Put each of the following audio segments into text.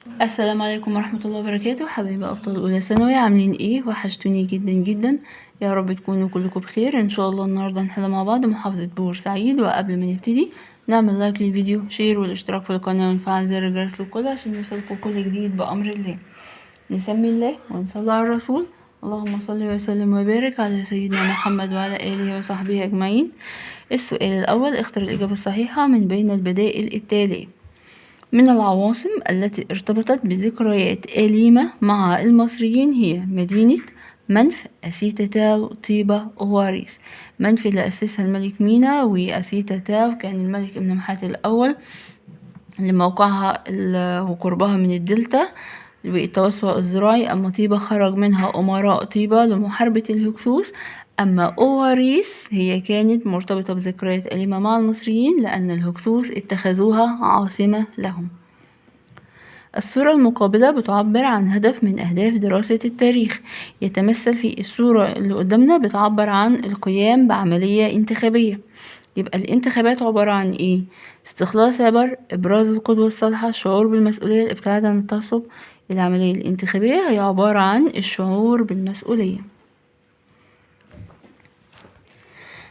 السلام عليكم ورحمة الله وبركاته. حبايبي أبطال أولى ثانوي، عاملين ايه؟ وحشتوني جدا جدا، يا رب تكونوا كلكم بخير ان شاء الله. النهارده هنحل مع بعض محافظة بورسعيد. وقبل ما نبتدي نعمل لايك للفيديو، شير والاشتراك في القناة ونفعل زر الجرس للكل عشان يوصلكم كل جديد بأمر الله. نسمي الله ونصلي على الرسول. اللهم صل وسلم وبارك على سيدنا محمد وعلى آله وصحبه أجمعين. السؤال الأول، اختر الإجابة الصحيحة من بين البدائل التالية. من العواصم التي ارتبطت بذكريات أليمة مع المصريين هي مدينة منف، أسيتا تاو، طيبة، أواريس. منف اللي أسسها الملك مينا، وأسيتا تاو كان الملك إمنمحات الأول لموقعها وقربها من الدلتا والتوسع الزراعي. أما طيبة خرج منها أمراء طيبة لمحاربة الهكسوس. أما أواريس هي كانت مرتبطة بذكريات أليمة مع المصريين لأن الهكسوس اتخذوها عاصمة لهم. الصورة المقابلة بتعبر عن هدف من أهداف دراسة التاريخ، يتمثل في الصورة اللي قدامنا بتعبر عن القيام بعملية انتخابية. يبقى الانتخابات عبارة عن ايه؟ استخلاص عبر، إبراز القدوة الصالحة، الشعور بالمسؤولية، الابتعاد عن التعصب. العملية الانتخابية هي عبارة عن الشعور بالمسؤولية.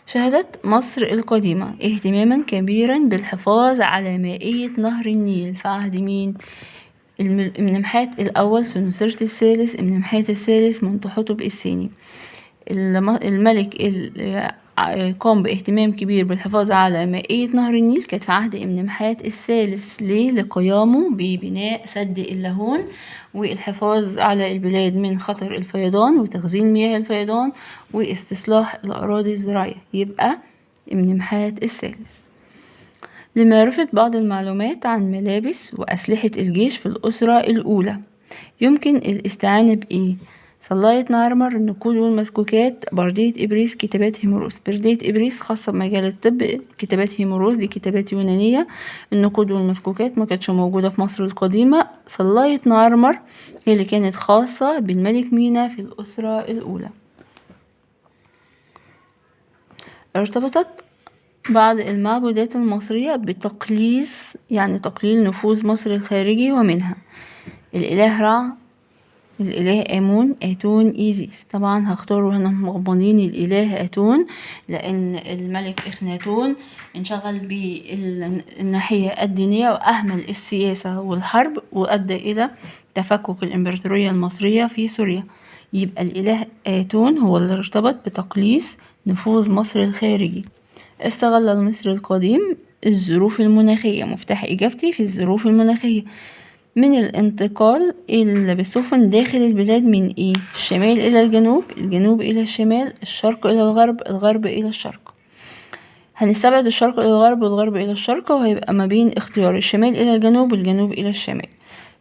شهدت مصر القديمة اهتماما كبيرا بالحفاظ على مائية نهر النيل في عهد مين؟ إمنمحات الأول، سنوسرت الثالث، إمنمحات الثالث، منتحتب الثاني. الملك قام باهتمام كبير بالحفاظ على مائية نهر النيل كانت في عهد إمنمحات الثالث. ليه؟ لقيامه ببناء سد اللاهون والحفاظ على البلاد من خطر الفيضان وتخزين مياه الفيضان واستصلاح الأراضي الزراعية. يبقى إمنمحات الثالث. لمعرفة بعض المعلومات عن ملابس وأسلحة الجيش في الأسرة الأولى، يمكن الاستعانة بإيه؟ صلاية نارمر، النقود والمسكوكات، بردية إبريس، كتابات هيموروس. بردية إبريس خاصة بمجال الطب، كتابات هيموروس دي كتابات يونانية. النقود والمسكوكات ما كانتش موجودة في مصر القديمة. صلاية نارمر هي اللي كانت خاصة بالملك مينا في الأسرة الأولى. ارتبطت بعض المعبودات المصرية بتقليص، يعني تقليل نفوذ مصر الخارجي، ومنها الإله رع، الإله آمون، آتون، إيزيس. طبعا هختاره هنا مغمضين الإله آتون لأن الملك إخناتون انشغل بالناحية الدينية وأهمل السياسة والحرب وأدى إلى تفكك الإمبراطورية المصرية في سوريا. يبقى الإله آتون هو اللي ارتبط بتقليص نفوذ مصر الخارجي. استغل المصري القديم الظروف المناخية. مفتاح إجابتي في الظروف المناخية. من الانتقال بالسفن داخل البلاد من ايه؟ الشمال إلى الجنوب، الجنوب إلى الشمال، الشرق إلى الغرب، الغرب إلى الشرق. هنستبعد الشرق إلى الغرب والغرب إلى الشرق، وهيبقى ما بين اختيار الشمال إلى الجنوب والجنوب إلى الشمال.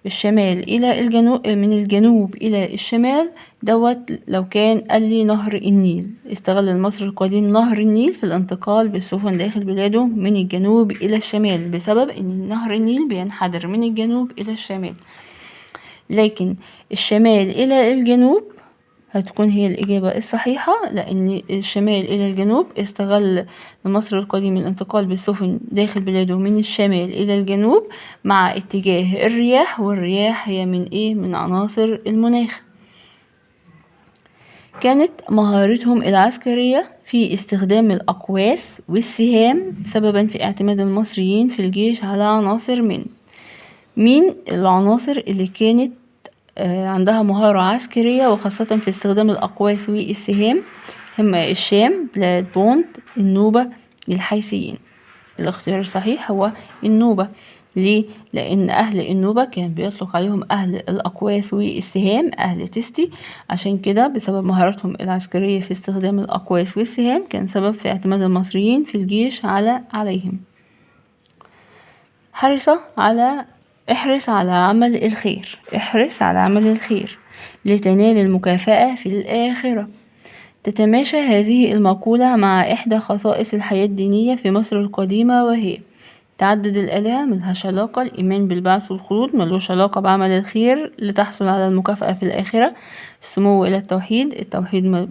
الشمال إلى الجنوب، من الجنوب إلى الشمال دوت لو كان قال لي نهر النيل. استغل المصري القديم نهر النيل في الانتقال بالسفن داخل بلاده من الجنوب إلى الشمال بسبب إن نهر النيل بينحدر من الجنوب إلى الشمال. لكن الشمال إلى الجنوب هتكون هي الإجابة الصحيحة، لأن الشمال إلى الجنوب استغل المصري القديم الانتقال بالسفن داخل بلاده من الشمال إلى الجنوب مع اتجاه الرياح، والرياح هي من إيه؟ من عناصر المناخ. كانت مهارتهم العسكرية في استخدام الأقواس والسهام سببا في اعتماد المصريين في الجيش على عناصر من مين العناصر اللي كانت عندها مهارة عسكرية وخاصة في استخدام الأقواس والسهام؟ هما الشام، بلاد بونت، النوبة، الحيثيين. الاختيار الصحيح هو النوبة. ليه؟ لأن أهل النوبة كان بيطلق عليهم أهل الأقواس والسهام، أهل تستي. عشان كده بسبب مهارتهم العسكرية في استخدام الأقواس والسهام كان سبب في اعتماد المصريين في الجيش عليهم. احرص على عمل الخير، احرص على عمل الخير لتنال المكافأة في الآخرة. تتماشى هذه المقولة مع إحدى خصائص الحياة الدينية في مصر القديمة، وهي تعدد الآلهة ملهاش علاقة، الإيمان بالبعث والخلود ملوش علاقة بعمل الخير لتحصل على المكافأة في الآخرة، السمو إلى التوحيد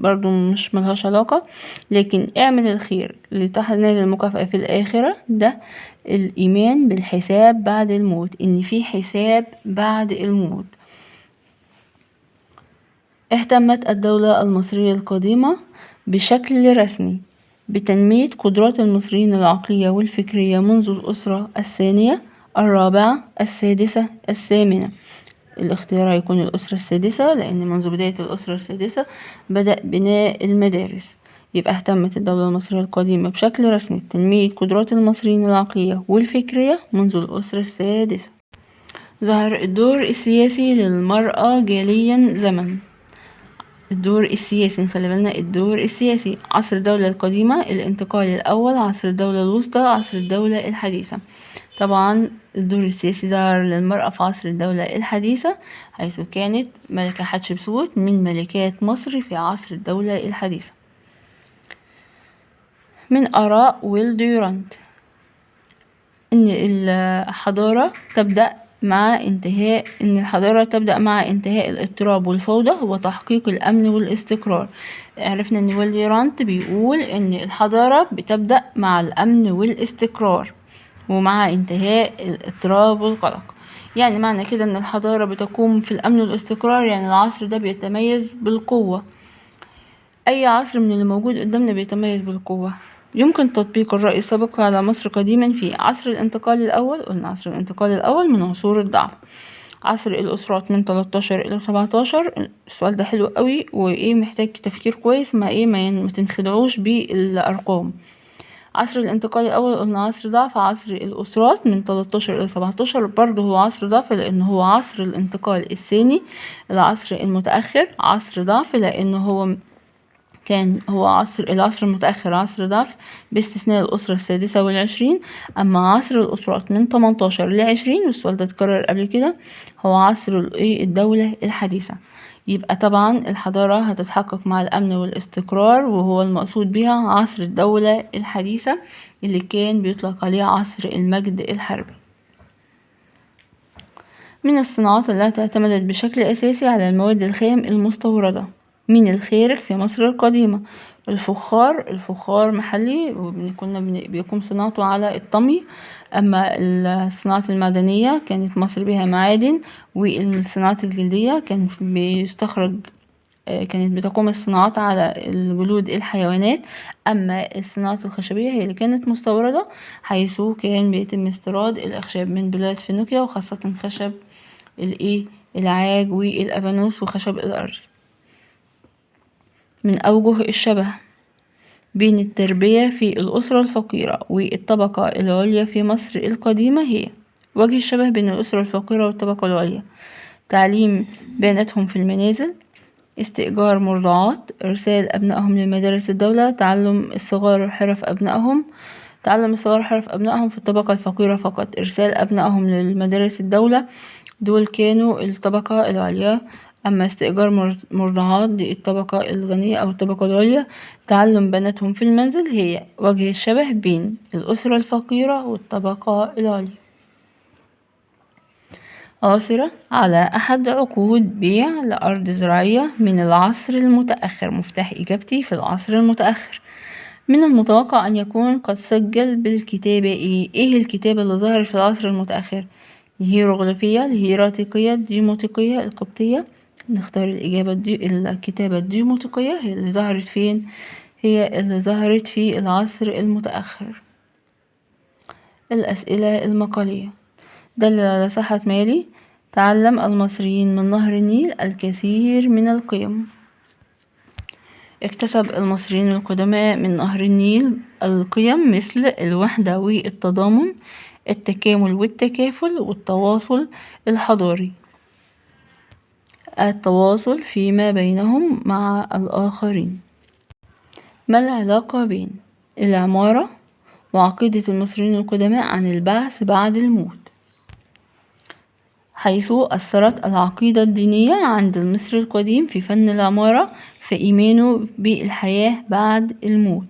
برضو مش ملهاش علاقة، لكن اعمل الخير لتنال المكافأة في الآخرة ده الإيمان بالحساب بعد الموت، إن في حساب بعد الموت. اهتمت الدولة المصرية القديمة بشكل رسمي بتنمية قدرات المصريين العقلية والفكرية منذ الأسرة الثانية، الرابعة، السادسة، الثامنة. الاختيار هيكون الأسرة السادسة، لأن منذ بداية الأسرة السادسة بدأ بناء المدارس. يبقى اهتمت الدولة المصرية القديمة بشكل رسمي بتنمية قدرات المصريين العقلية والفكرية منذ الأسرة السادسة. ظهر الدور السياسي للمرأة جاليا زمن. الدور السياسي، خلي بالنا الدور السياسي، عصر الدولة القديمة، الانتقال الأول، عصر الدولة الوسطى، عصر الدولة الحديثة. طبعا الدور السياسي ظهر للمرأة في عصر الدولة الحديثة، حيث كانت ملكة حتشبسوت من ملكات مصر في عصر الدولة الحديثة. من آراء ويل ديورانت إن الحضارة تبدأ مع انتهاء الاضطراب والفوضى وتحقيق الأمن والاستقرار. عرفنا إن ويل ديورانت بيقول إن الحضارة بتبدأ مع الأمن والاستقرار ومع انتهاء الاضطراب والقلق. يعني معنى كده إن الحضارة بتقوم في الأمن والاستقرار، يعني العصر ده بيتميز بالقوة. أي عصر من اللي موجود قدامنا بيتميز بالقوة. يمكن تطبيق الرأي السابق على مصر قديما في عصر الانتقال الأول. قلنا عصر الانتقال الأول من عصور الضعف، عصر الأسرات من 13 إلى 17. السؤال ده حلو قوي وإيه محتاج تفكير كويس، ما تنخدعوش بالأرقام. عصر الانتقال الأول قلنا عصر ضعف. عصر الأسرات من 13 إلى 17 برضه هو عصر ضعف، لأن هو عصر الانتقال الثاني. العصر المتأخر عصر ضعف، لأنه هو العصر المتأخر عصر ضعف باستثناء الأسرة السادسة والعشرين. أما عصر الأسرات من 18 ل20، والسؤال ده اتكرر قبل كده، هو عصر الدولة الحديثة. يبقى طبعا الحضارة هتتحقق مع الأمن والاستقرار، وهو المقصود بها عصر الدولة الحديثة اللي كان بيطلق عليه عصر المجد الحربي. من الصناعات التي اعتمدت بشكل أساسي على المواد الخام المستوردة من الخارج في مصر القديمة. الفخار محلي بيقوم صناعته على الطمي. أما الصناعات المعدنية كانت مصر بها معادن، والصناعات الجلدية كانت بتقوم الصناعات على الجلود الحيوانات. أما الصناعات الخشبية هي اللي كانت مستوردة، حيث كان بيتم استيراد الأخشاب من بلاد فينيقيا، وخاصة خشب العاج والأبانوس وخشب الأرز. من أوجه الشبه بين التربية في الأسرة الفقيرة والطبقة العليا في مصر القديمة هي: وجه الشبه بين الأسرة الفقيرة والطبقة العليا: تعليم بناتهم في المنازل، استئجار مرضعات، إرسال أبنائهم لمدارس الدولة، تعلم الصغار حرف أبنائهم في الطبقة الفقيرة فقط، إرسال أبنائهم للمدارس الدولة، دول كانوا الطبقة العليا. أما استئجار مرضعات دي الطبقة الغنية أو الطبقة العليا. تعلم بناتهم في المنزل هي وجه الشبه بين الأسرة الفقيرة والطبقة العليا. عثر على أحد عقود بيع لأرض زراعية من العصر المتأخر. مفتاح إجابتي في العصر المتأخر. من المتوقع أن يكون قد سجل بالكتابة إيه الكتابة اللي ظهرت في العصر المتأخر؟ الهيروغليفية، الهيراتيقية، الديموتيقية، القبطية. نختار الإجابة الكتابة الديموتيقية هي اللي ظهرت فين؟ هي اللي ظهرت في العصر المتأخر. الأسئلة المقالية. دل على صحة ما يلي: تعلم المصريين من نهر النيل الكثير من القيم. اكتسب المصريين القدماء من نهر النيل القيم مثل الوحدة والتضامن، التكامل والتكافل، والتواصل الحضاري، التواصل فيما بينهم مع الآخرين. ما العلاقة بين العمارة وعقيدة المصريين القدماء عن البعث بعد الموت؟ حيث أثرت العقيدة الدينية عند المصري القديم في فن العمارة في إيمانه بالحياة بعد الموت.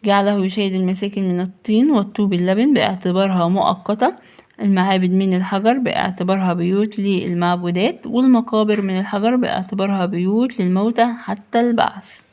جعله يشيد المساكن من الطين والطوب اللبن باعتبارها مؤقتة، المعابد من الحجر باعتبارها بيوت للمعبودات، والمقابر من الحجر باعتبارها بيوت للموتى حتى البعث.